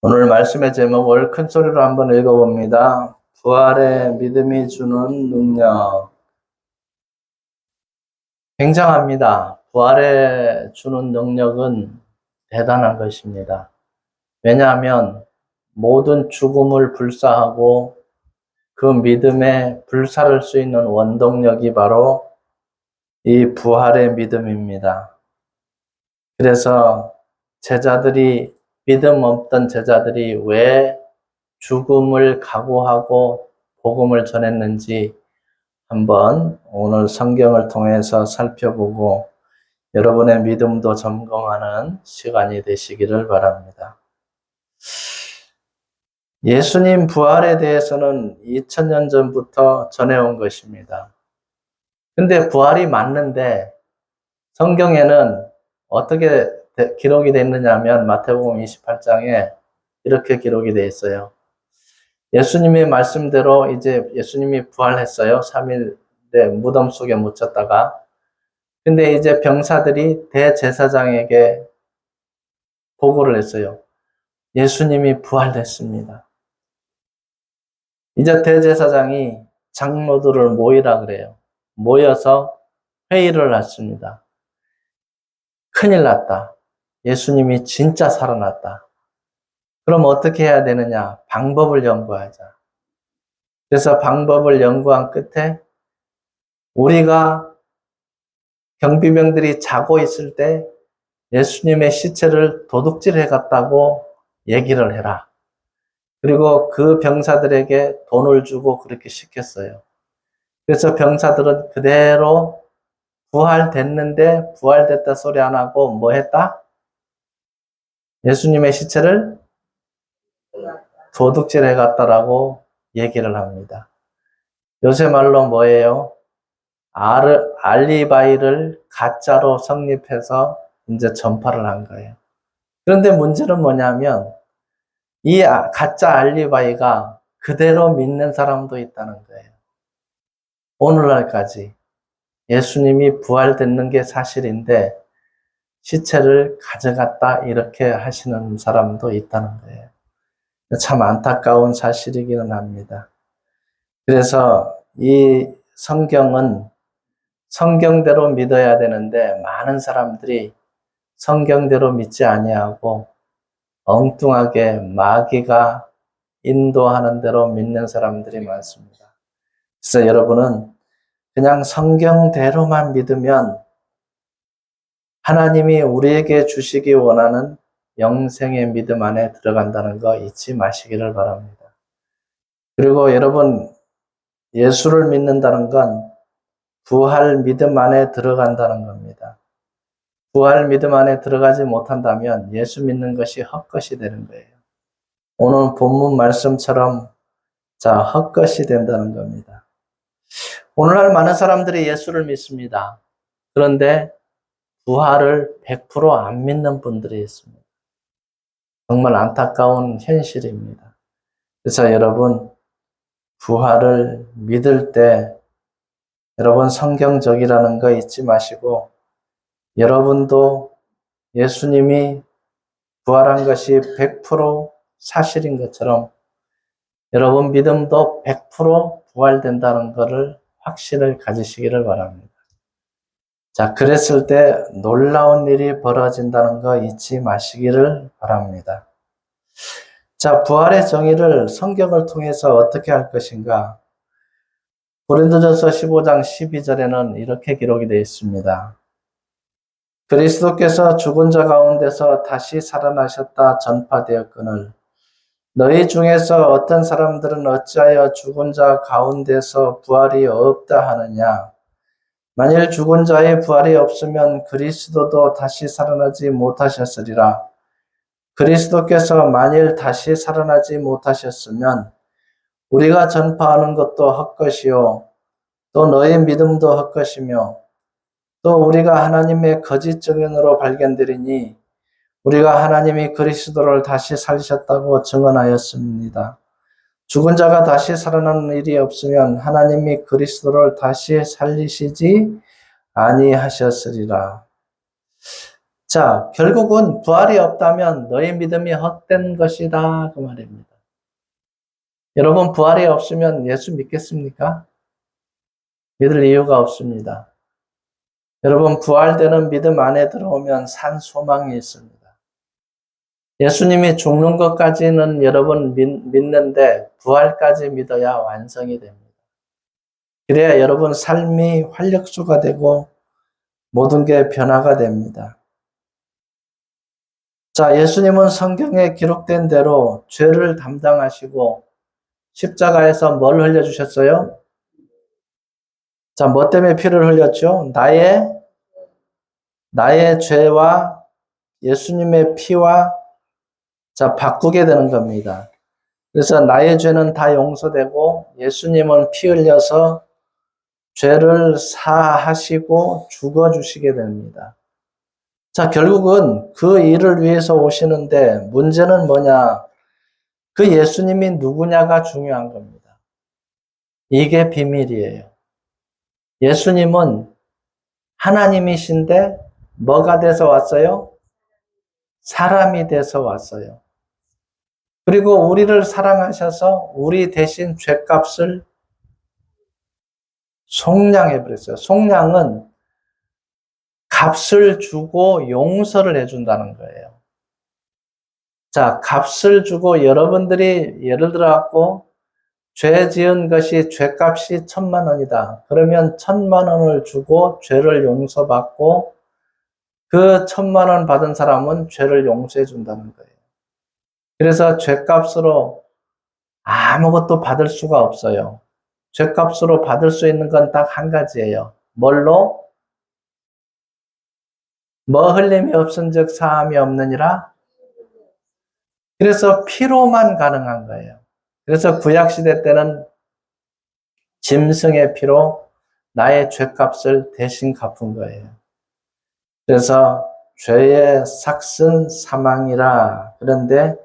오늘 말씀의 제목을 큰 소리로 한번 읽어봅니다. 부활의 믿음이 주는 능력. 굉장합니다. 부활의 주는 능력은 대단한 것입니다. 왜냐하면 모든 죽음을 불사하고 그 믿음에 불사를 수 있는 원동력이 바로 이 부활의 믿음입니다. 그래서 믿음 없던 제자들이 왜 죽음을 각오하고 복음을 전했는지 한번 오늘 성경을 통해서 살펴보고 여러분의 믿음도 점검하는 시간이 되시기를 바랍니다. 예수님 부활에 대해서는 2000년 전부터 전해온 것입니다. 근데 부활이 맞는데 성경에는 어떻게 기록이 됐느냐 하면 마태복음 28장에 이렇게 기록이 되어 있어요. 예수님의 말씀대로 이제 예수님이 부활했어요. 3일에 무덤 속에 묻혔다가. 근데 이제 병사들이 대제사장에게 보고를 했어요. 예수님이 부활했습니다. 이제 대제사장이 장로들을 모이라 그래요. 모여서 회의를 했습니다. 큰일 났다. 예수님이 진짜 살아났다. 그럼 어떻게 해야 되느냐? 방법을 연구하자. 그래서 방법을 연구한 끝에 우리가 경비병들이 자고 있을 때 예수님의 시체를 도둑질해 갔다고 얘기를 해라. 그리고 그 병사들에게 돈을 주고 그렇게 시켰어요. 그래서 병사들은 그대로 부활됐는데 부활됐다 소리 안 하고 뭐 했다? 예수님의 시체를 도둑질해 갔다라고 얘기를 합니다. 요새 말로 뭐예요? 알리바이를 가짜로 성립해서 이제 전파를 한 거예요. 그런데 문제는 뭐냐면 이 가짜 알리바이가 그대로 믿는 사람도 있다는 거예요. 오늘날까지 예수님이 부활됐는 게 사실인데 시체를 가져갔다 이렇게 하시는 사람도 있다는 거예요. 참 안타까운 사실이기는 합니다. 그래서 이 성경은 성경대로 믿어야 되는데 많은 사람들이 성경대로 믿지 아니하고 엉뚱하게 마귀가 인도하는 대로 믿는 사람들이 많습니다. 그래서 여러분은 그냥 성경대로만 믿으면 하나님이 우리에게 주시기 원하는 영생의 믿음 안에 들어간다는 거 잊지 마시기를 바랍니다. 그리고 여러분, 예수를 믿는다는 건 부활 믿음 안에 들어간다는 겁니다. 부활 믿음 안에 들어가지 못한다면 예수 믿는 것이 헛것이 되는 거예요. 오늘 본문 말씀처럼 헛것이 된다는 겁니다. 오늘날 많은 사람들이 예수를 믿습니다. 그런데 부활을 100%안 믿는 분들이 있습니다. 정말 안타까운 현실입니다. 그래서 여러분, 부활을 믿을 때 여러분 성경적이라는 거 잊지 마시고 여러분도 예수님이 부활한 것이 100% 사실인 것처럼 여러분 믿음도 100% 부활된다는 것을 확신을 가지시기를 바랍니다. 그랬을 때 놀라운 일이 벌어진다는 거 잊지 마시기를 바랍니다. 부활의 정의를 성경을 통해서 어떻게 할 것인가? 고린도전서 15장 12절에는 이렇게 기록이 되어 있습니다. 그리스도께서 죽은 자 가운데서 다시 살아나셨다 전파되었거늘 너희 중에서 어떤 사람들은 어찌하여 죽은 자 가운데서 부활이 없다 하느냐? 만일 죽은 자의 부활이 없으면 그리스도도 다시 살아나지 못하셨으리라. 그리스도께서 만일 다시 살아나지 못하셨으면 우리가 전파하는 것도 헛것이요 또 너희 믿음도 헛것이며 또 우리가 하나님의 거짓 증언으로 발견되리니 우리가 하나님이 그리스도를 다시 살리셨다고 증언하였습니다. 죽은 자가 다시 살아나는 일이 없으면 하나님이 그리스도를 다시 살리시지 아니하셨으리라. 자, 결국은 부활이 없다면 너희 믿음이 헛된 것이다. 그 말입니다. 여러분, 부활이 없으면 예수 믿겠습니까? 믿을 이유가 없습니다. 여러분, 부활되는 믿음 안에 들어오면 산 소망이 있습니다. 예수님이 죽는 것까지는 여러분 믿는데 부활까지 믿어야 완성이 됩니다. 그래야 여러분 삶이 활력소가 되고 모든 게 변화가 됩니다. 자, 예수님은 성경에 기록된 대로 죄를 담당하시고 십자가에서 뭘 흘려주셨어요? 자, 뭐 때문에 피를 흘렸죠? 나의 죄와 예수님의 피와 자, 바꾸게 되는 겁니다. 그래서 나의 죄는 다 용서되고 예수님은 피 흘려서 죄를 사하시고 죽어주시게 됩니다. 자, 결국은 그 일을 위해서 오시는데 문제는 뭐냐? 그 예수님이 누구냐가 중요한 겁니다. 이게 비밀이에요. 예수님은 하나님이신데 뭐가 돼서 왔어요? 사람이 돼서 왔어요. 그리고 우리를 사랑하셔서 우리 대신 죗값을 속량해버렸어요. 속량은 값을 주고 용서를 해준다는 거예요. 자, 값을 주고 여러분들이 예를 들어 갖고 죄 지은 것이 죗값이 1,000,000원이다. 그러면 1,000,000원을 주고 죄를 용서받고 그 1,000,000원 받은 사람은 죄를 용서해 준다는 거예요. 그래서 죗값으로 아무것도 받을 수가 없어요. 죗값으로 받을 수 있는 건 딱 한 가지예요. 뭘로? 뭐 흘림이 없은즉 사함이 없느니라. 그래서 피로만 가능한 거예요. 그래서 구약시대 때는 짐승의 피로 나의 죗값을 대신 갚은 거예요. 그래서 죄의 삭은 사망이라. 그런데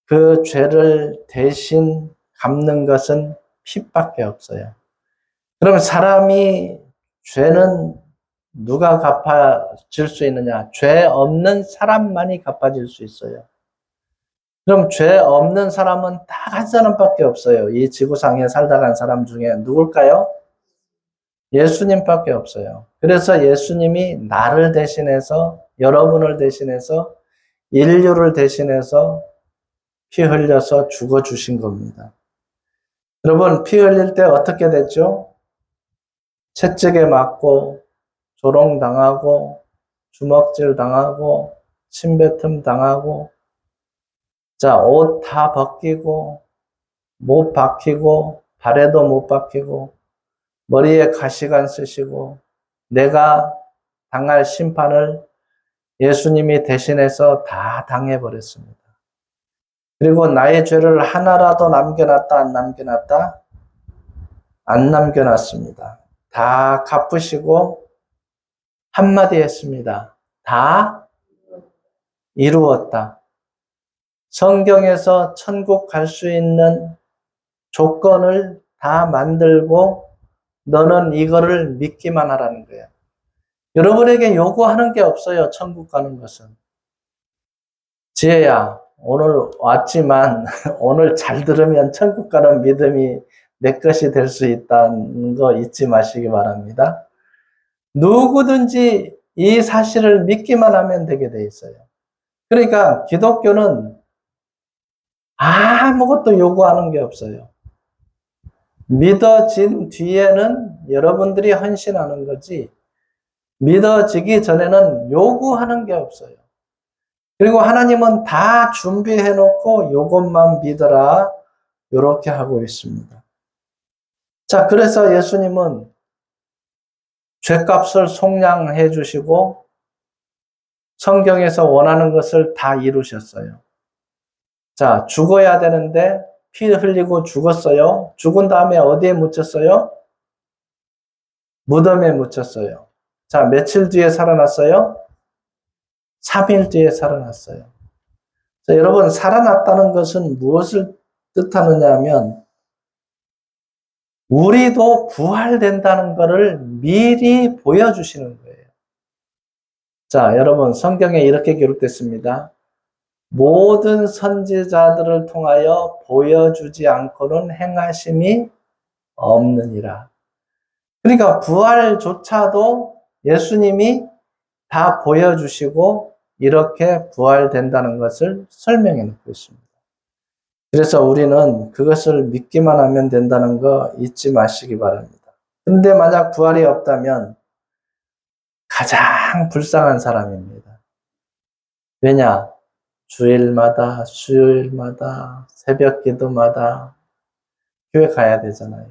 그 죄를 대신 갚는 것은 피밖에 없어요. 그러면 사람이 죄는 누가 갚아줄 수 있느냐? 죄 없는 사람만이 갚아줄 수 있어요. 그럼 죄 없는 사람은 딱 한 사람밖에 없어요. 이 지구상에 살다 간 사람 중에 누굴까요? 예수님밖에 없어요. 그래서 예수님이 나를 대신해서, 여러분을 대신해서, 인류를 대신해서 피 흘려서 죽어주신 겁니다. 여러분, 피 흘릴 때 어떻게 됐죠? 채찍에 맞고, 조롱당하고, 주먹질 당하고, 침뱉음 당하고, 자, 옷 다 벗기고, 못 박히고, 발에도 못 박히고, 머리에 가시관 쓰시고, 내가 당할 심판을 예수님이 대신해서 다 당해버렸습니다. 그리고 나의 죄를 하나라도 남겨놨다, 안 남겨놨다? 안 남겨놨습니다. 다 갚으시고, 한마디 했습니다. 다 이루었다. 성경에서 천국 갈 수 있는 조건을 다 만들고 너는 이거를 믿기만 하라는 거예요. 여러분에게 요구하는 게 없어요. 천국 가는 것은. 지혜야, 오늘 왔지만 오늘 잘 들으면 천국 가는 믿음이 내 것이 될 수 있다는 거 잊지 마시기 바랍니다. 누구든지 이 사실을 믿기만 하면 되게 돼 있어요. 그러니까 기독교는 아무것도 요구하는 게 없어요. 믿어진 뒤에는 여러분들이 헌신하는 거지, 믿어지기 전에는 요구하는 게 없어요. 그리고 하나님은 다 준비해 놓고 요것만 믿어라, 이렇게 하고 있습니다. 자, 그래서 예수님은 죗값을 속량해 주시고 성경에서 원하는 것을 다 이루셨어요. 자, 죽어야 되는데 피 흘리고 죽었어요. 죽은 다음에 어디에 묻혔어요? 무덤에 묻혔어요. 자, 며칠 뒤에 살아났어요? 3일 뒤에 살아났어요. 자, 여러분, 살아났다는 것은 무엇을 뜻하느냐 하면 우리도 부활된다는 것을 미리 보여주시는 거예요. 자, 여러분, 성경에 이렇게 기록됐습니다. 모든 선지자들을 통하여 보여주지 않고는 행하심이 없느니라. 그러니까 부활조차도 예수님이 다 보여주시고 이렇게 부활된다는 것을 설명해 놓고 있습니다. 그래서 우리는 그것을 믿기만 하면 된다는 거 잊지 마시기 바랍니다. 근데 만약 부활이 없다면 가장 불쌍한 사람입니다. 왜냐? 주일마다, 수요일마다, 새벽 기도마다 교회 가야 되잖아요.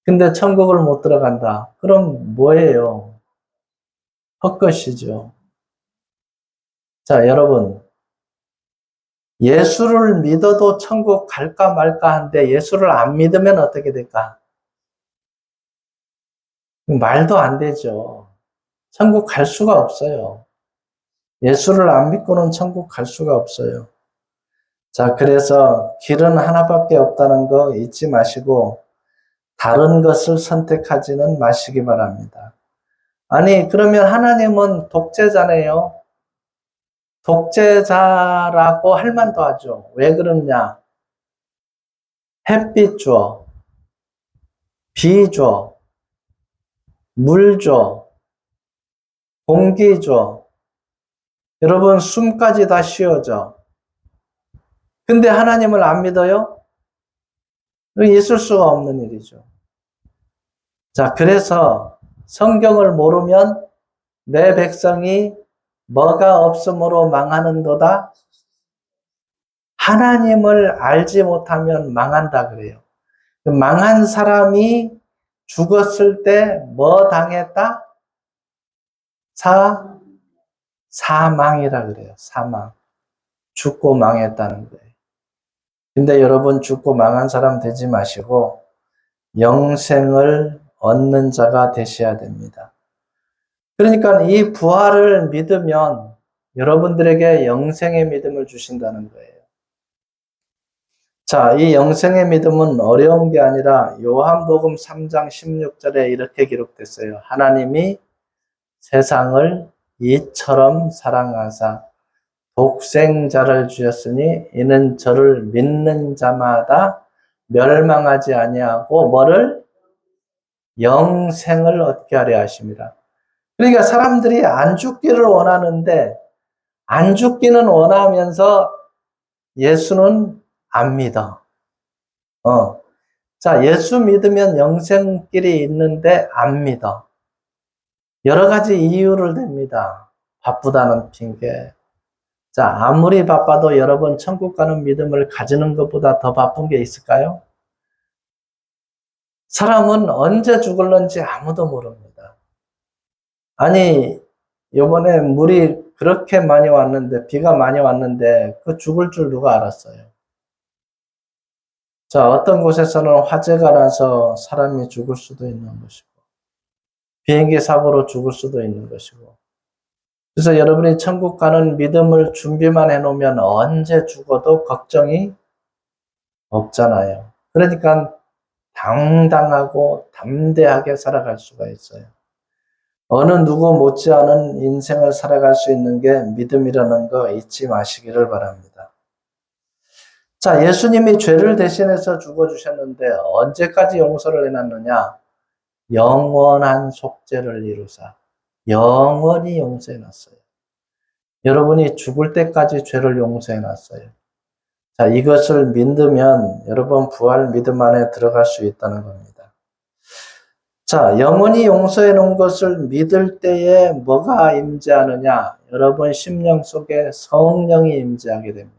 근데 천국을 못 들어간다. 그럼 뭐예요? 헛것이죠. 자, 여러분. 예수를 믿어도 천국 갈까 말까 한데 예수를 안 믿으면 어떻게 될까? 말도 안 되죠. 천국 갈 수가 없어요. 예수를 안 믿고는 천국 갈 수가 없어요. 자, 그래서 길은 하나밖에 없다는 거 잊지 마시고 다른 것을 선택하지는 마시기 바랍니다. 아니, 그러면 하나님은 독재자네요. 독재자라고 할 만도 하죠. 왜 그러냐? 햇빛 줘, 비 줘, 물 줘, 공기 줘. 여러분, 숨까지 다 쉬어져. 근데 하나님을 안 믿어요? 있을 수가 없는 일이죠. 자, 그래서 성경을 모르면 내 백성이 뭐가 없으므로 망하는도다? 하나님을 알지 못하면 망한다 그래요. 망한 사람이 죽었을 때 뭐 당했다? 사망이라 그래요. 사망. 죽고 망했다는 거예요. 근데 여러분 죽고 망한 사람 되지 마시고 영생을 얻는 자가 되셔야 됩니다. 그러니까 이 부활을 믿으면 여러분들에게 영생의 믿음을 주신다는 거예요. 자, 이 영생의 믿음은 어려운 게 아니라 요한복음 3장 16절에 이렇게 기록됐어요. 하나님이 세상을 이처럼 사랑하사 독생자를 주셨으니 이는 저를 믿는 자마다 멸망하지 아니하고 뭐를? 영생을 얻게 하려 하십니다. 그러니까 사람들이 안 죽기를 원하는데 안 죽기는 원하면서 예수는 안 믿어. 자, 예수 믿으면 영생길이 있는데 안 믿어. 여러 가지 이유를 댑니다. 바쁘다는 핑계. 자, 아무리 바빠도 여러분 천국 가는 믿음을 가지는 것보다 더 바쁜 게 있을까요? 사람은 언제 죽을는지 아무도 모릅니다. 아니, 요번에 물이 그렇게 많이 왔는데, 비가 많이 왔는데, 그 죽을 줄 누가 알았어요? 자, 어떤 곳에서는 화재가 나서 사람이 죽을 수도 있는 것이고, 비행기 사고로 죽을 수도 있는 것이고, 그래서 여러분이 천국 가는 믿음을 준비만 해놓으면 언제 죽어도 걱정이 없잖아요. 그러니까 당당하고 담대하게 살아갈 수가 있어요. 어느 누구 못지않은 인생을 살아갈 수 있는 게 믿음이라는 거 잊지 마시기를 바랍니다. 자, 예수님이 죄를 대신해서 죽어주셨는데 언제까지 용서를 해놨느냐? 영원한 속죄를 이루사 영원히 용서해놨어요. 여러분이 죽을 때까지 죄를 용서해놨어요. 자, 이것을 믿으면 여러분 부활 믿음 안에 들어갈 수 있다는 겁니다. 자, 영원히 용서해 놓은 것을 믿을 때에 뭐가 임재하느냐? 여러분 심령 속에 성령이 임재하게 됩니다.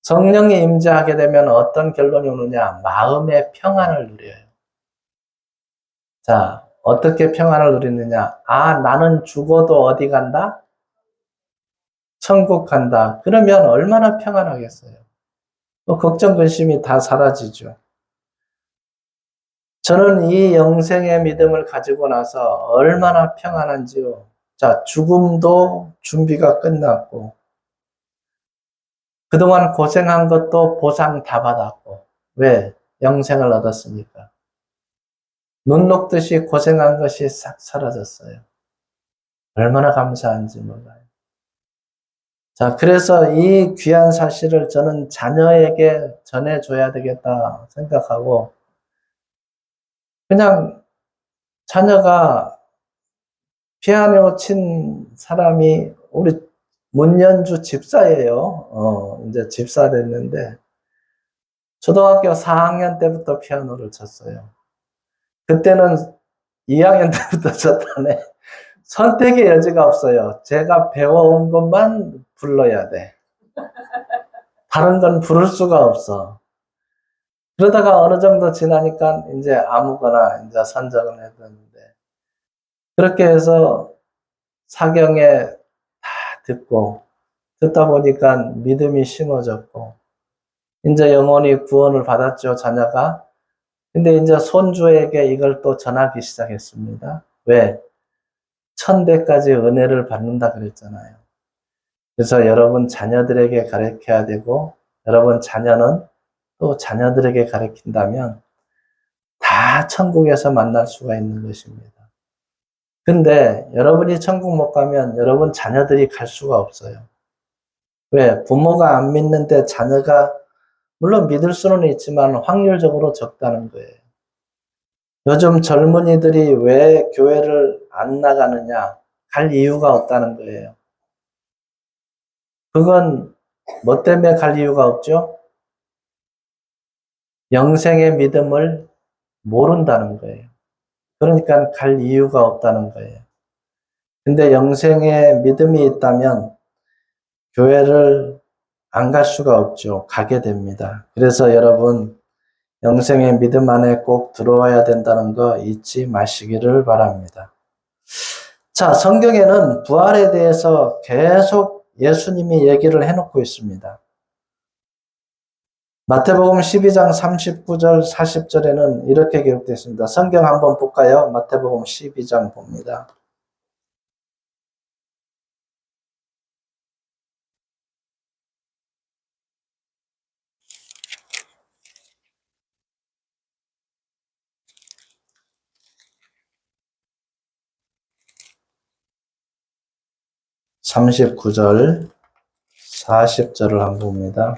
성령이 임재하게 되면 어떤 결론이 오느냐? 마음의 평안을 누려요. 자, 어떻게 평안을 누리느냐? 아, 나는 죽어도 어디 간다? 천국 간다. 그러면 얼마나 평안하겠어요? 걱정, 근심이 다 사라지죠. 저는 이 영생의 믿음을 가지고 나서 얼마나 평안한지요. 자, 죽음도 준비가 끝났고, 그동안 고생한 것도 보상 다 받았고, 왜? 영생을 얻었으니까. 눈 녹듯이 고생한 것이 싹 사라졌어요. 얼마나 감사한지 몰라요. 자, 그래서 이 귀한 사실을 저는 자녀에게 전해줘야 되겠다 생각하고, 그냥 자녀가 피아노 친 사람이 우리 문연주 집사예요. 이제 집사 됐는데, 초등학교 4학년 때부터 피아노를 쳤어요. 그때는 2학년 때부터 쳤다네. 선택의 여지가 없어요. 제가 배워온 것만 불러야 돼. 다른 건 부를 수가 없어. 그러다가 어느 정도 지나니까 이제 아무거나 이제 선정을 했는데, 그렇게 해서 사경에 다 듣다 보니까 믿음이 심어졌고, 이제 영원히 구원을 받았죠, 자녀가. 근데 이제 손주에게 이걸 또 전하기 시작했습니다. 왜? 1000배까지 은혜를 받는다 그랬잖아요. 그래서 여러분 자녀들에게 가르쳐야 되고, 여러분 자녀는 또 자녀들에게 가르친다면 다 천국에서 만날 수가 있는 것입니다. 근데 여러분이 천국 못 가면 여러분 자녀들이 갈 수가 없어요. 왜? 부모가 안 믿는데 자녀가 물론 믿을 수는 있지만 확률적으로 적다는 거예요. 요즘 젊은이들이 왜 교회를 안 나가느냐? 갈 이유가 없다는 거예요. 그건 뭐 때문에 갈 이유가 없죠? 영생의 믿음을 모른다는 거예요. 그러니까 갈 이유가 없다는 거예요. 근데 영생의 믿음이 있다면 교회를 안 갈 수가 없죠. 가게 됩니다. 그래서 여러분 영생의 믿음 안에 꼭 들어와야 된다는 거 잊지 마시기를 바랍니다. 자, 성경에는 부활에 대해서 계속 예수님이 얘기를 해놓고 있습니다. 마태복음 12장 39절 40절에는 이렇게 기록되어 있습니다. 성경 한번 볼까요? 마태복음 12장 봅니다. (39절) 40절을 한번 봅니다.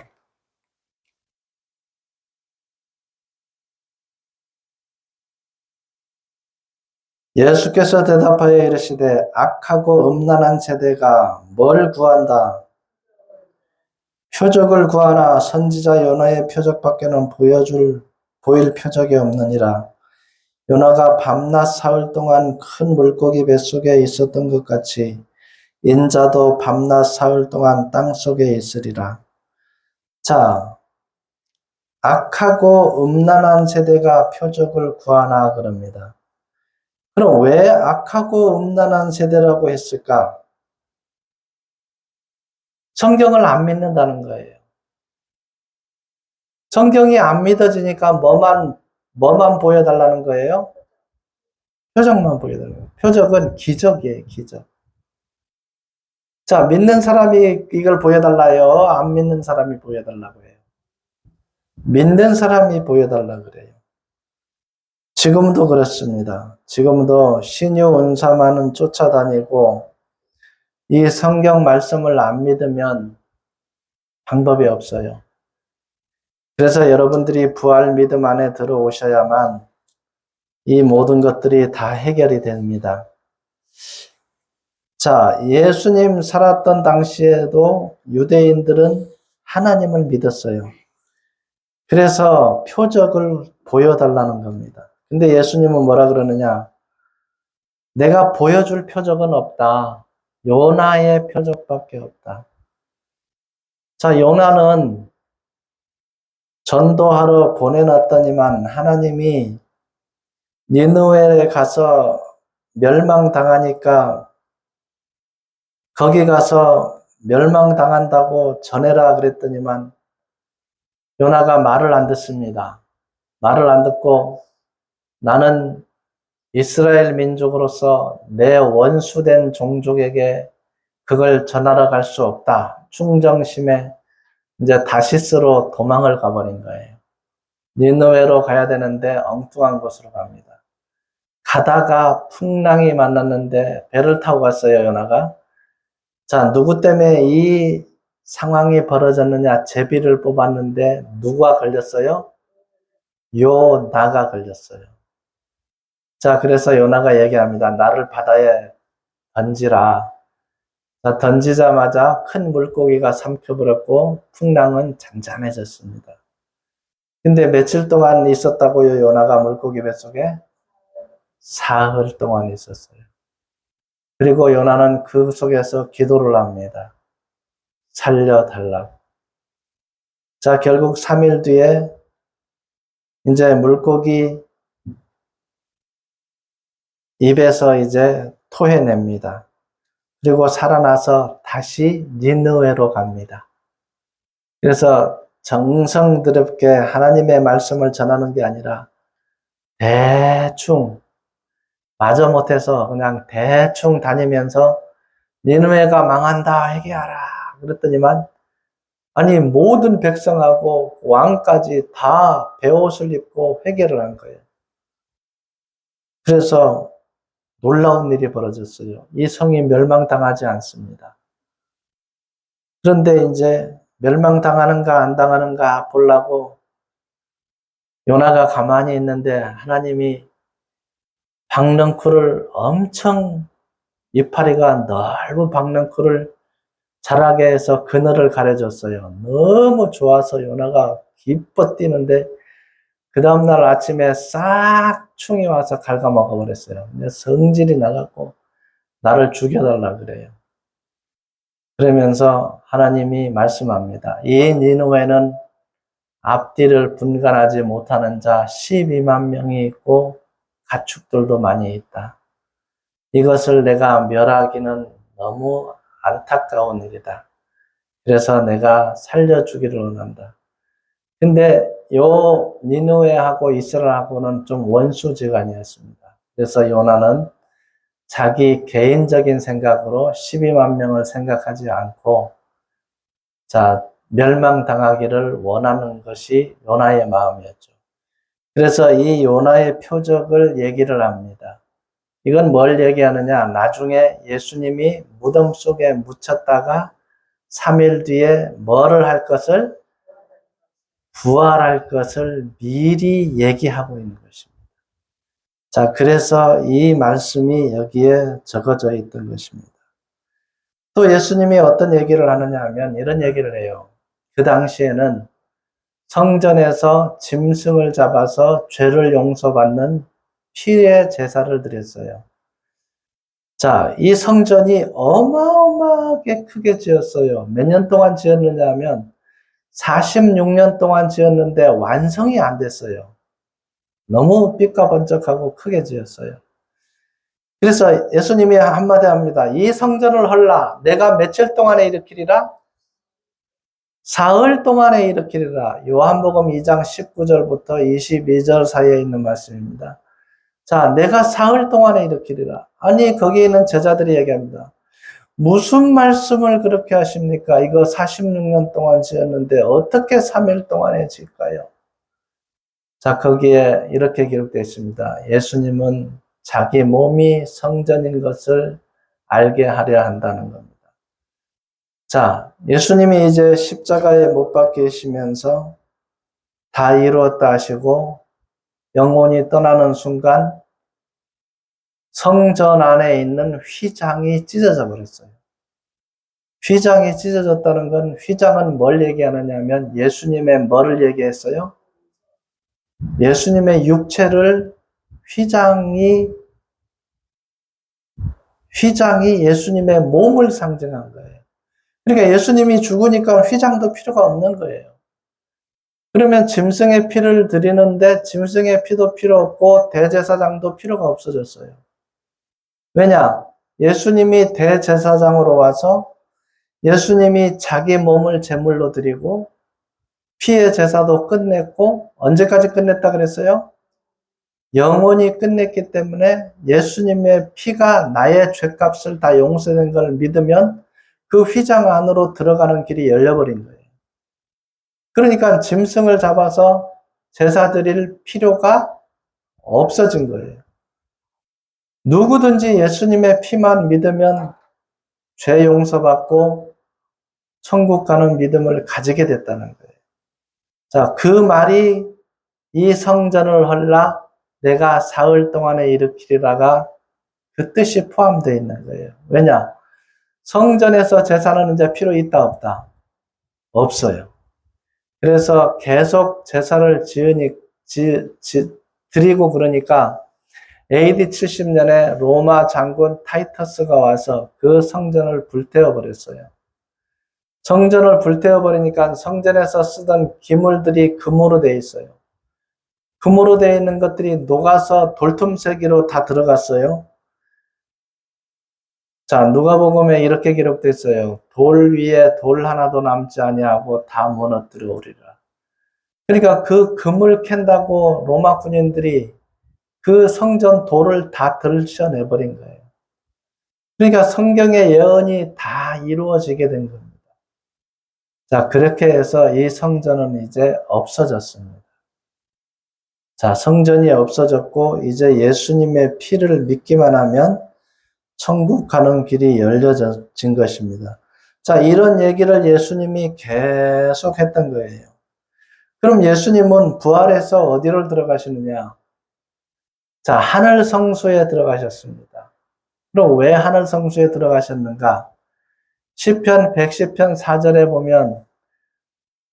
예수께서 대답하여 이르시되 악하고 음란한 세대가 뭘 구한다? 표적을 구하나 선지자 요나의 표적밖에는 보일 표적이 없느니라. 요나가 밤낮 사흘 동안 큰 물고기 뱃속에 있었던 것 같이 인자도 밤낮 사흘 동안 땅속에 있으리라. 자, 악하고 음란한 세대가 표적을 구하나 그럽니다. 그럼 왜 악하고 음란한 세대라고 했을까? 성경을 안 믿는다는 거예요. 성경이 안 믿어지니까 뭐만 보여달라는 거예요? 표적만 보여달라는 거예요. 표적은 기적이에요, 기적. 자, 믿는 사람이 이걸 보여달라요? 안 믿는 사람이 보여달라고 해요? 믿는 사람이 보여달라 그래요. 지금도 그렇습니다. 지금도 신유 은사만은 쫓아다니고 이 성경 말씀을 안 믿으면 방법이 없어요. 그래서 여러분들이 부활 믿음 안에 들어오셔야만 이 모든 것들이 다 해결이 됩니다. 자, 예수님 살았던 당시에도 유대인들은 하나님을 믿었어요. 그래서 표적을 보여달라는 겁니다. 근데 예수님은 뭐라 그러느냐? 내가 보여줄 표적은 없다. 요나의 표적밖에 없다. 자, 요나는 전도하러 보내놨더니만 하나님이 니느웨에 가서 멸망당하니까 거기 가서 멸망당한다고 전해라 그랬더니만 요나가 말을 안 듣습니다. 말을 안 듣고 나는 이스라엘 민족으로서 내 원수된 종족에게 그걸 전하러 갈 수 없다. 충정심에 이제 다시스로 도망을 가버린 거예요. 니느웨로 가야 되는데 엉뚱한 곳으로 갑니다. 가다가 풍랑이 만났는데 배를 타고 갔어요, 요나가. 자, 누구 때문에 이 상황이 벌어졌느냐? 제비를 뽑았는데 누가 걸렸어요? 요나가 걸렸어요. 자, 그래서 요나가 얘기합니다. 나를 바다에 던지라. 자, 던지자마자 큰 물고기가 삼켜버렸고 풍랑은 잠잠해졌습니다. 근데 며칠 동안 있었다고요, 요나가 물고기 뱃속에? 사흘 동안 있었어요. 그리고 요나는 그 속에서 기도를 합니다. 살려달라고. 자, 결국 3일 뒤에 이제 물고기 입에서 이제 토해냅니다. 그리고 살아나서 다시 니느웨로 갑니다. 그래서 정성스럽게 하나님의 말씀을 전하는 게 아니라 대충 마저 못해서 그냥 대충 다니면서 니느웨가 망한다 회개하라 그랬더니만 아니 모든 백성하고 왕까지 다 베옷을 입고 회개를 한 거예요. 그래서 놀라운 일이 벌어졌어요. 이 성이 멸망당하지 않습니다. 그런데 이제 멸망당하는가 안 당하는가 보려고 요나가 가만히 있는데 하나님이 박넝쿨을 엄청 이파리가 넓은 박넝쿨을 자라게 해서 그늘을 가려줬어요. 너무 좋아서 요나가 기뻐 뛰는데 그 다음날 아침에 싹 충이 와서 갉아먹어 버렸어요. 성질이 나갖고 나를 죽여달라 그래요. 그러면서 하나님이 말씀합니다. 이 니느웨는 앞뒤를 분간하지 못하는 자 12만 명이 있고 가축들도 많이 있다. 이것을 내가 멸하기는 너무 안타까운 일이다. 그래서 내가 살려주기를 원한다. 근데 요 니느웨하고 이스라엘하고는 좀 원수지간이었습니다. 그래서 요나는 자기 개인적인 생각으로 12만 명을 생각하지 않고 자 멸망당하기를 원하는 것이 요나의 마음이었죠. 그래서 이 요나의 표적을 얘기를 합니다. 이건 뭘 얘기하느냐? 나중에 예수님이 무덤 속에 묻혔다가 3일 뒤에 뭐를 할 것을? 부활할 것을 미리 얘기하고 있는 것입니다. 자, 그래서 이 말씀이 여기에 적어져 있던 것입니다. 또 예수님이 어떤 얘기를 하느냐 하면 이런 얘기를 해요. 그 당시에는 성전에서 짐승을 잡아서 죄를 용서받는 피의 제사를 드렸어요. 자, 이 성전이 어마어마하게 크게 지었어요. 몇 년 동안 지었느냐 하면 46년 동안 지었는데 완성이 안 됐어요. 너무 삐까번쩍하고 크게 지었어요. 그래서 예수님이 한마디 합니다. 이 성전을 헐라. 내가 며칠 동안에 일으키리라? 사흘 동안에 일으키리라. 요한복음 2장 19절부터 22절 사이에 있는 말씀입니다. 자, 내가 사흘 동안에 일으키리라. 아니, 거기 있는 제자들이 얘기합니다. 무슨 말씀을 그렇게 하십니까? 이거 46년 동안 지었는데 어떻게 3일 동안에 지을까요? 자, 거기에 이렇게 기록되어 있습니다. 예수님은 자기 몸이 성전인 것을 알게 하려 한다는 겁니다. 자, 예수님이 이제 십자가에 못 박히시면서 다 이루었다 하시고 영혼이 떠나는 순간 성전 안에 있는 휘장이 찢어져 버렸어요. 휘장이 찢어졌다는 건 휘장은 뭘 얘기하느냐 하면 예수님의 뭐를 얘기했어요? 예수님의 육체를 휘장이 예수님의 몸을 상징한 거예요. 그러니까 예수님이 죽으니까 휘장도 필요가 없는 거예요. 그러면 짐승의 피를 드리는데 짐승의 피도 필요 없고 대제사장도 필요가 없어졌어요. 왜냐? 예수님이 대제사장으로 와서 예수님이 자기 몸을 제물로 드리고 피의 제사도 끝냈고 언제까지 끝냈다 그랬어요? 영원히 끝냈기 때문에 예수님의 피가 나의 죄값을 다 용서된 걸 믿으면 그 휘장 안으로 들어가는 길이 열려버린 거예요. 그러니까 짐승을 잡아서 제사 드릴 필요가 없어진 거예요. 누구든지 예수님의 피만 믿으면 죄 용서받고 천국 가는 믿음을 가지게 됐다는 거예요. 자, 그 말이 이 성전을 헐라 내가 사흘 동안에 일으키리라가 그 뜻이 포함되어 있는 거예요. 왜냐? 성전에서 제사는 이제 필요 있다 없다? 없어요. 그래서 계속 제사를 드리고 그러니까 AD 70년에 로마 장군 타이터스가 와서 그 성전을 불태워버렸어요. 성전을 불태워버리니까 성전에서 쓰던 기물들이 금으로 되어 있어요. 금으로 되어 있는 것들이 녹아서 돌틈새기로 다 들어갔어요. 자, 누가복음에 이렇게 기록되어 있어요. 돌 위에 돌 하나도 남지 아니하고 다 무너뜨려 오리라. 그러니까 그 금을 캔다고 로마 군인들이 그 성전 돌을 다 들쳐내버린 거예요. 그러니까 성경의 예언이 다 이루어지게 된 겁니다. 자, 그렇게 해서 이 성전은 이제 없어졌습니다. 자, 성전이 없어졌고 이제 예수님의 피를 믿기만 하면 천국 가는 길이 열려진 것입니다. 자, 이런 얘기를 예수님이 계속 했던 거예요. 그럼 예수님은 부활해서 어디로 들어가시느냐? 자, 하늘 성소에 들어가셨습니다. 그럼 왜 하늘 성소에 들어가셨는가? 시편 110편 4절에 보면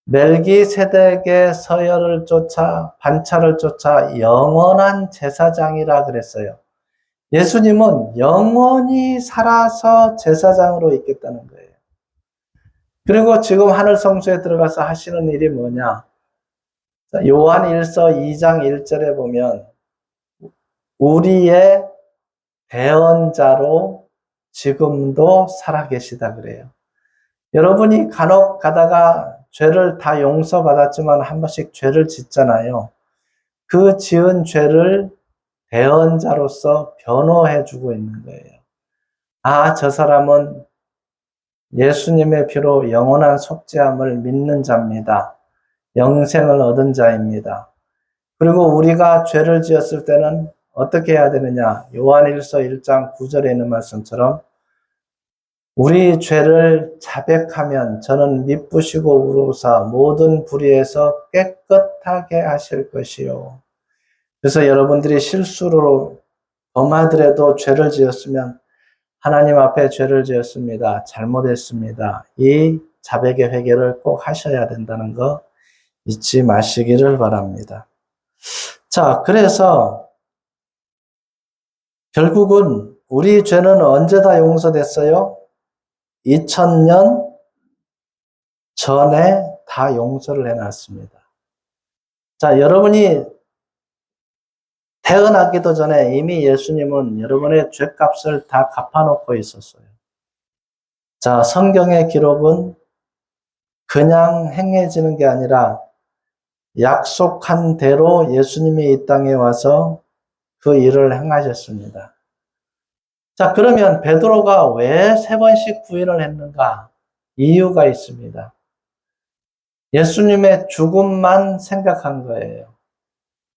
멜기세덱의 서열을 쫓아 반차를 쫓아 영원한 제사장이라 그랬어요. 예수님은 영원히 살아서 제사장으로 있겠다는 거예요. 그리고 지금 하늘 성소에 들어가서 하시는 일이 뭐냐? 요한 1서 2장 1절에 보면 우리의 대언자로 지금도 살아계시다 그래요. 여러분이 간혹 가다가 죄를 다 용서받았지만 한 번씩 죄를 짓잖아요. 그 지은 죄를 대언자로서 변호해주고 있는 거예요. 아, 저 사람은 예수님의 피로 영원한 속죄함을 믿는 자입니다. 영생을 얻은 자입니다. 그리고 우리가 죄를 지었을 때는 어떻게 해야 되느냐? 요한일서 1장 9절에 있는 말씀처럼 우리 죄를 자백하면 저는 미쁘시고 우로사 모든 불의에서 깨끗하게 하실 것이요. 그래서 여러분들이 실수로 범하더라도 죄를 지었으면 하나님 앞에 죄를 지었습니다. 잘못했습니다. 이 자백의 회개를 꼭 하셔야 된다는 거 잊지 마시기를 바랍니다. 자, 그래서 결국은 우리 죄는 언제 다 용서됐어요? 2000년 전에 다 용서를 해놨습니다. 자, 여러분이 태어나기도 전에 이미 예수님은 여러분의 죄값을 다 갚아놓고 있었어요. 자, 성경의 기록은 그냥 행해지는 게 아니라 약속한 대로 예수님이 이 땅에 와서 그 일을 행하셨습니다. 자, 그러면 베드로가 왜 3번씩 부인을 했는가? 이유가 있습니다. 예수님의 죽음만 생각한 거예요.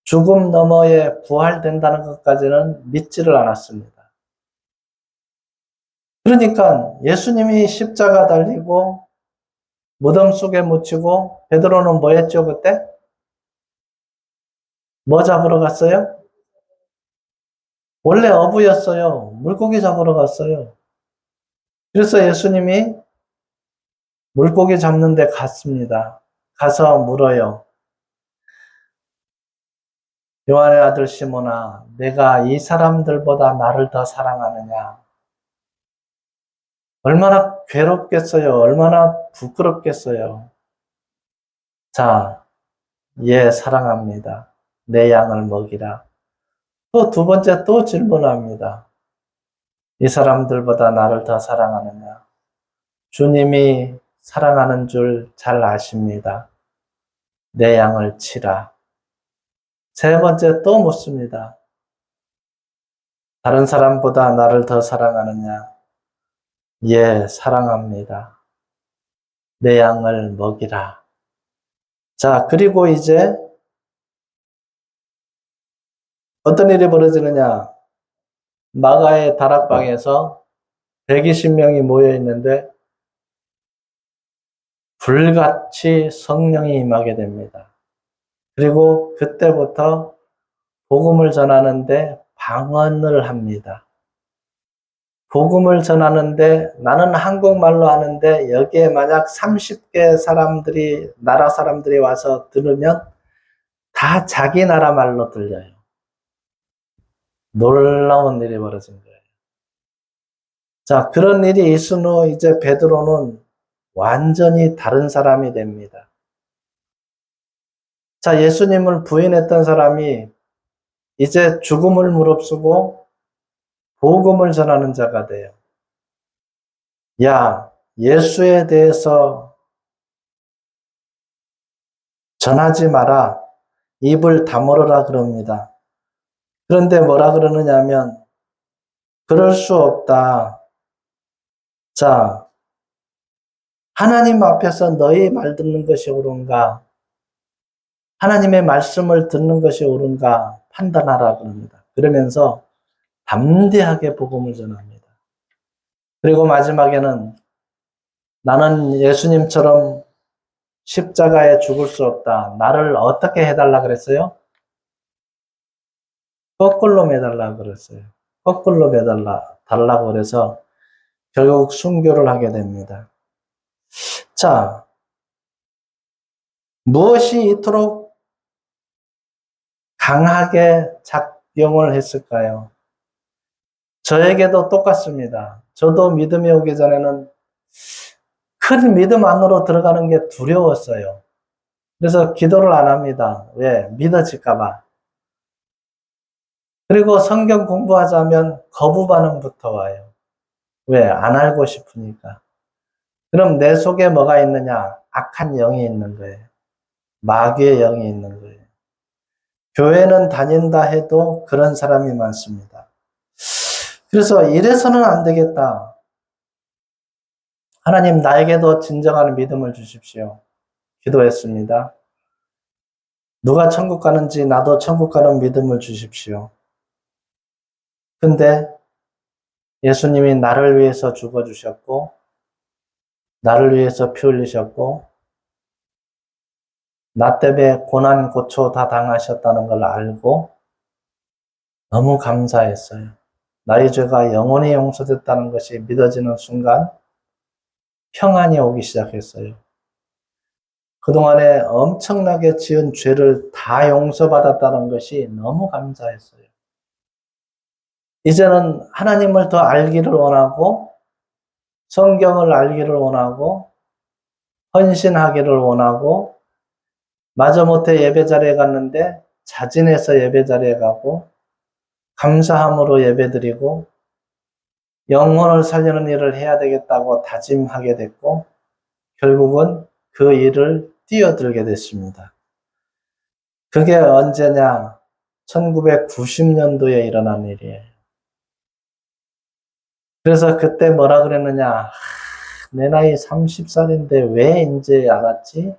죽음 너머에 부활된다는 것까지는 믿지를 않았습니다. 그러니까 예수님이 십자가 달리고 무덤 속에 묻히고 베드로는 뭐 했죠 그때? 뭐 잡으러 갔어요? 원래 어부였어요. 물고기 잡으러 갔어요. 그래서 예수님이 물고기 잡는 데 갔습니다. 가서 물어요. 요한의 아들 시몬아, 내가 이 사람들보다 나를 더 사랑하느냐? 얼마나 괴롭겠어요? 얼마나 부끄럽겠어요? 자, 예, 사랑합니다. 내 양을 먹이라. 또 두 번째 또 질문합니다. 이 사람들보다 나를 더 사랑하느냐? 주님이 사랑하는 줄 잘 아십니다. 내 양을 치라. 세 번째 또 묻습니다. 다른 사람보다 나를 더 사랑하느냐? 예, 사랑합니다. 내 양을 먹이라. 자, 그리고 이제 어떤 일이 벌어지느냐? 마가의 다락방에서 120명이 모여 있는데 불같이 성령이 임하게 됩니다. 그리고 그때부터 복음을 전하는데 방언을 합니다. 복음을 전하는데 나는 한국말로 하는데 여기에 만약 30개 사람들이, 나라 사람들이 와서 들으면 다 자기 나라 말로 들려요. 놀라운 일이 벌어진 거예요. 자, 그런 일이 있은 후 이제 베드로는 완전히 다른 사람이 됩니다. 자, 예수님을 부인했던 사람이 이제 죽음을 무릅쓰고 복음을 전하는 자가 돼요. 야, 예수에 대해서 전하지 마라. 입을 다물어라 그럽니다. 그런데 뭐라 그러느냐면 그럴 수 없다. 자, 하나님 앞에서 너희 말 듣는 것이 옳은가? 하나님의 말씀을 듣는 것이 옳은가? 판단하라 그럽니다. 그러면서 담대하게 복음을 전합니다. 그리고 마지막에는 나는 예수님처럼 십자가에 죽을 수 없다. 나를 어떻게 해달라 그랬어요? 거꾸로 매달라 그랬어요. 거꾸로 달라고 그래서 결국 순교를 하게 됩니다. 자, 무엇이 이토록 강하게 작용을 했을까요? 저에게도 똑같습니다. 저도 믿음이 오기 전에는 큰 믿음 안으로 들어가는 게 두려웠어요. 그래서 기도를 안 합니다. 왜? 믿어질까봐. 그리고 성경 공부하자면 거부 반응부터 와요. 왜? 안 알고 싶으니까. 그럼 내 속에 뭐가 있느냐? 악한 영이 있는 거예요. 마귀의 영이 있는 거예요. 교회는 다닌다 해도 그런 사람이 많습니다. 그래서 이래서는 안 되겠다. 하나님 나에게도 진정한 믿음을 주십시오. 기도했습니다. 누가 천국 가는지 나도 천국 가는 믿음을 주십시오. 근데 예수님이 나를 위해서 죽어주셨고 나를 위해서 피 흘리셨고 나 때문에 고난 고초 다 당하셨다는 걸 알고 너무 감사했어요. 나의 죄가 영원히 용서됐다는 것이 믿어지는 순간 평안이 오기 시작했어요. 그동안에 엄청나게 지은 죄를 다 용서받았다는 것이 너무 감사했어요. 이제는 하나님을 더 알기를 원하고 성경을 알기를 원하고 헌신하기를 원하고 마지못해 예배 자리에 갔는데 자진해서 예배 자리에 가고 감사함으로 예배드리고 영혼을 살리는 일을 해야 되겠다고 다짐하게 됐고 결국은 그 일을 뛰어들게 됐습니다. 그게 언제냐? 1990년도에 일어난 일이에요. 그래서 그때 뭐라 그랬느냐? 내 나이 30살인데 왜 이제 알았지?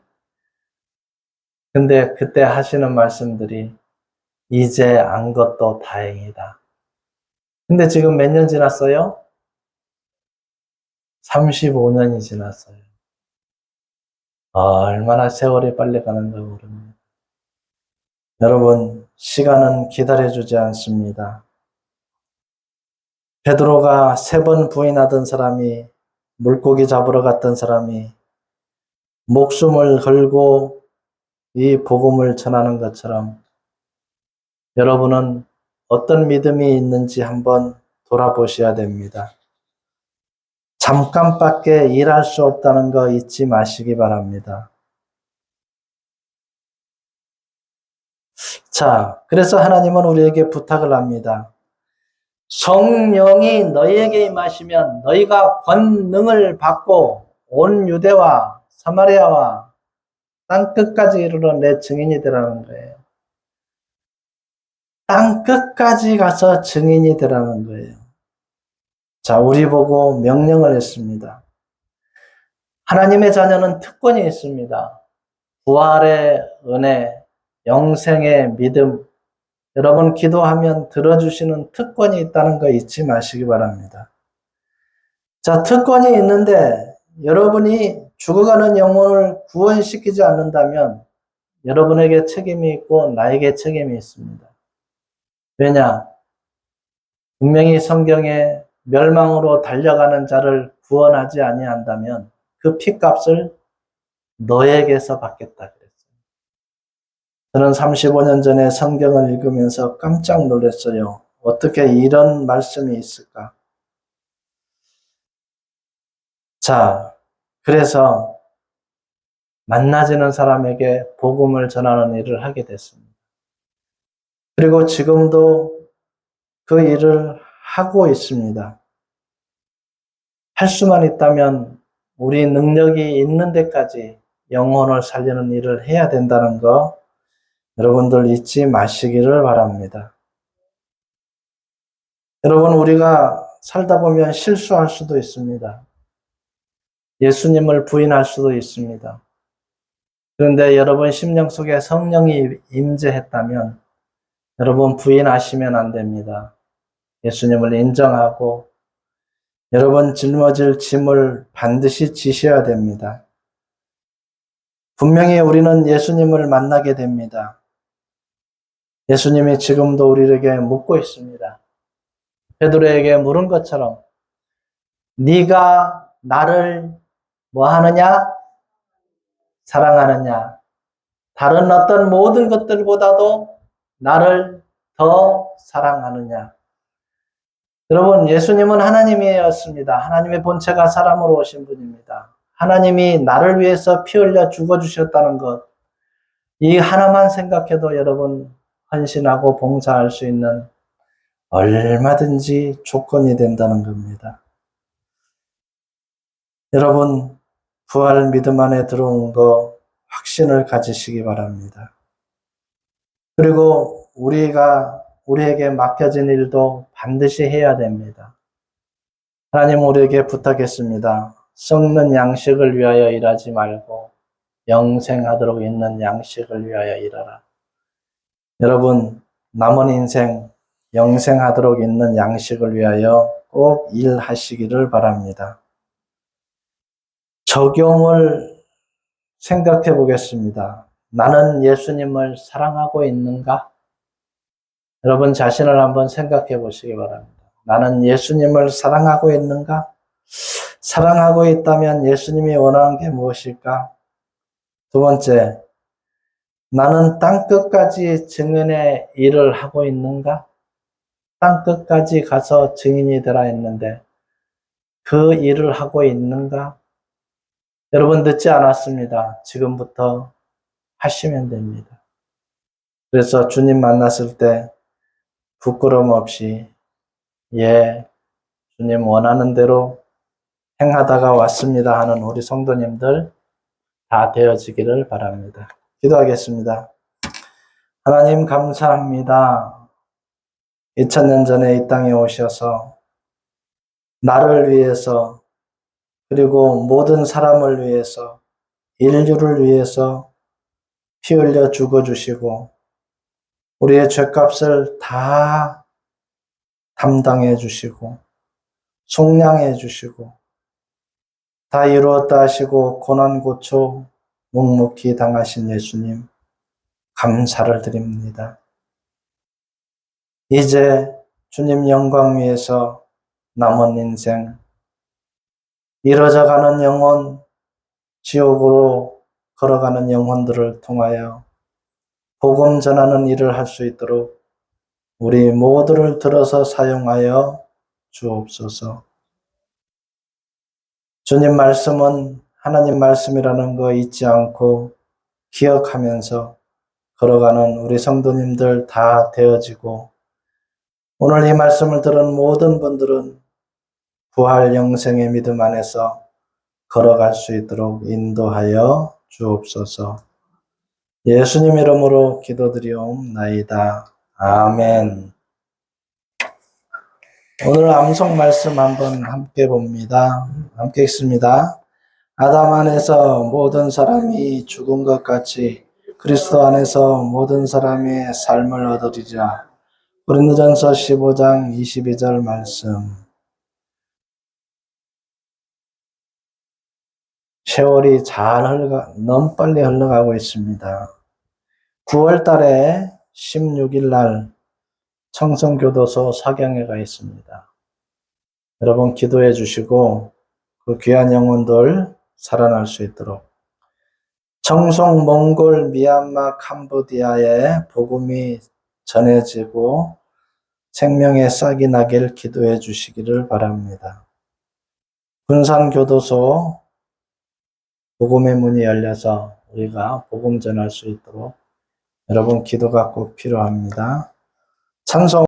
근데 그때 하시는 말씀들이 이제 안 것도 다행이다. 근데 지금 몇 년 지났어요? 35년이 지났어요. 얼마나 세월이 빨리 가는가 모릅니다. 여러분, 시간은 기다려주지 않습니다. 베드로가 3번 부인하던 사람이 물고기 잡으러 갔던 사람이 목숨을 걸고 이 복음을 전하는 것처럼 여러분은 어떤 믿음이 있는지 한번 돌아보셔야 됩니다. 잠깐밖에 일할 수 없다는 거 잊지 마시기 바랍니다. 자, 그래서 하나님은 우리에게 부탁을 합니다. 성령이 너희에게 임하시면 너희가 권능을 받고 온 유대와 사마리아와 땅 끝까지 이르러 내 증인이 되라는 거예요. 땅 끝까지 가서 증인이 되라는 거예요. 자, 우리 보고 명령을 했습니다. 하나님의 자녀는 특권이 있습니다. 부활의 은혜, 영생의 믿음, 여러분 기도하면 들어주시는 특권이 있다는 거 잊지 마시기 바랍니다. 자, 특권이 있는데 여러분이 죽어가는 영혼을 구원시키지 않는다면 여러분에게 책임이 있고 나에게 책임이 있습니다. 왜냐? 분명히 성경에 멸망으로 달려가는 자를 구원하지 아니한다면 그 피값을 너에게서 받겠다 그랬어요. 저는 35년 전에 성경을 읽으면서 깜짝 놀랐어요. 어떻게 이런 말씀이 있을까? 자, 그래서 만나지는 사람에게 복음을 전하는 일을 하게 됐습니다. 그리고 지금도 그 일을 하고 있습니다. 할 수만 있다면 우리 능력이 있는 데까지 영혼을 살리는 일을 해야 된다는 거 여러분들 잊지 마시기를 바랍니다. 여러분, 우리가 살다 보면 실수할 수도 있습니다. 예수님을 부인할 수도 있습니다. 그런데 여러분 심령 속에 성령이 임재했다면 여러분 부인하시면 안 됩니다. 예수님을 인정하고 여러분 짊어질 짐을 반드시 지셔야 됩니다. 분명히 우리는 예수님을 만나게 됩니다. 예수님이 지금도 우리에게 묻고 있습니다. 베드로에게 물은 것처럼 네가 나를 뭐 하느냐? 사랑하느냐? 다른 어떤 모든 것들보다도 나를 더 사랑하느냐? 여러분, 예수님은 하나님이었습니다. 하나님의 본체가 사람으로 오신 분입니다. 하나님이 나를 위해서 피 흘려 죽어주셨다는 것, 이 하나만 생각해도 여러분 헌신하고 봉사할 수 있는 얼마든지 조건이 된다는 겁니다. 여러분, 부활 믿음 안에 들어온 거 확신을 가지시기 바랍니다. 그리고 우리에게 맡겨진 일도 반드시 해야 됩니다. 하나님 우리에게 부탁했습니다. 썩는 양식을 위하여 일하지 말고 영생하도록 있는 양식을 위하여 일하라. 여러분, 남은 인생 영생하도록 있는 양식을 위하여 꼭 일하시기를 바랍니다. 적용을 생각해 보겠습니다. 나는 예수님을 사랑하고 있는가? 여러분 자신을 한번 생각해 보시기 바랍니다. 나는 예수님을 사랑하고 있는가? 사랑하고 있다면 예수님이 원하는 게 무엇일까? 두 번째, 나는 땅끝까지 증인의 일을 하고 있는가? 땅끝까지 가서 증인이 되라 했는데 그 일을 하고 있는가? 여러분 늦지 않았습니다. 지금부터 하시면 됩니다. 그래서 주님 만났을 때 부끄러움 없이 예, 주님 원하는 대로 행하다가 왔습니다 하는 우리 성도님들 다 되어지기를 바랍니다. 기도하겠습니다. 하나님 감사합니다. 2000년 전에 이 땅에 오셔서 나를 위해서 그리고 모든 사람을 위해서 인류를 위해서 피 흘려 죽어주시고 우리의 죄값을 다 담당해 주시고 속량해 주시고 다 이루었다 하시고 고난고초 묵묵히 당하신 예수님 감사를 드립니다. 이제 주님 영광 위에서 남은 인생 이뤄져가는 영혼 지옥으로 걸어가는 영혼들을 통하여 복음 전하는 일을 할 수 있도록 우리 모두를 들어서 사용하여 주옵소서. 주님 말씀은 하나님 말씀이라는 거 잊지 않고 기억하면서 걸어가는 우리 성도님들 다 되어지고 오늘 이 말씀을 들은 모든 분들은 부활 영생의 믿음 안에서 걸어갈 수 있도록 인도하여 주옵소서. 예수님 이름으로 기도드리옵나이다. 아멘. 오늘 암송 말씀 한번 함께 봅니다. 함께 읽습니다. 아담 안에서 모든 사람이 죽은 것 같이 그리스도 안에서 모든 사람이 삶을 얻으리라. 고린도전서 15장 22절 말씀. 세월이 너무 빨리 흘러가고 있습니다. 9월 달에 16일 날 청송교도소 사경회가 있습니다. 여러분 기도해 주시고 그 귀한 영혼들 살아날 수 있도록 청송, 몽골, 미얀마, 캄보디아에 복음이 전해지고 생명의 싹이 나길 기도해 주시기를 바랍니다. 군산교도소 복음의 문이 열려서 우리가 복음 전할 수 있도록 여러분 기도가 꼭 필요합니다. 찬송